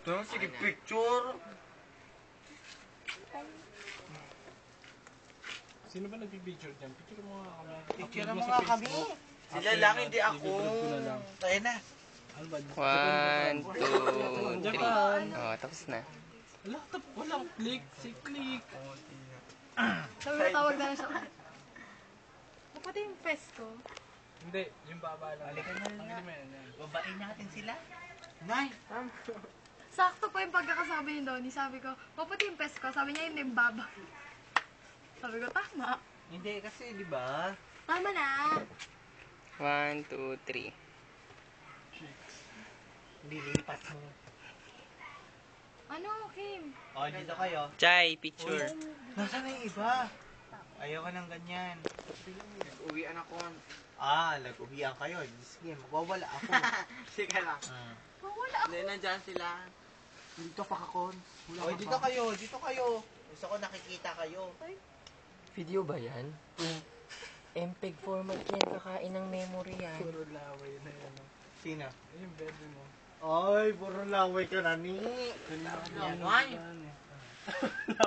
Sige, picture. Sino ba nagpipicture dyan? Picture mo nga kami. Picture mo nga kami. Sila lang, hindi ako. Tayo na. 1, 2, 3. Oh, tapos na. Walang click. Si click. Sabi ko tawag na lang siya. Kapati yung fest ko. Hindi, yung baba lang. Halika na Ang lang. ilimen yan. Babain natin sila. Nay. Sakto po yung pagkakasabi ni Donnie. Sabi ko, kapati yung fest ko. Sabi niya yung baba. Sabi ko, tama. Hindi, kasi di ba? Tama na. 1, 2, 3. Lilipat mo. Ano, Kim? O, dito kayo. Chay, picture. Nasaan na yung iba? Ayoko ng ganyan. Uwian ako. Nag-uwian kayo. Sige, magwawala ako. Sige lang. Wala. Hindi, nandyan sila. Dito pa kakon. O, dito kayo. Dito kayo. Gusto ko nakikita kayo. Video ba yan? MPEG format yan, kakain ng memory yan. Puro laway na yan. Sino? Yung bed mo. Ay, puro laway ka na ni. Kanina ka Laway? yan.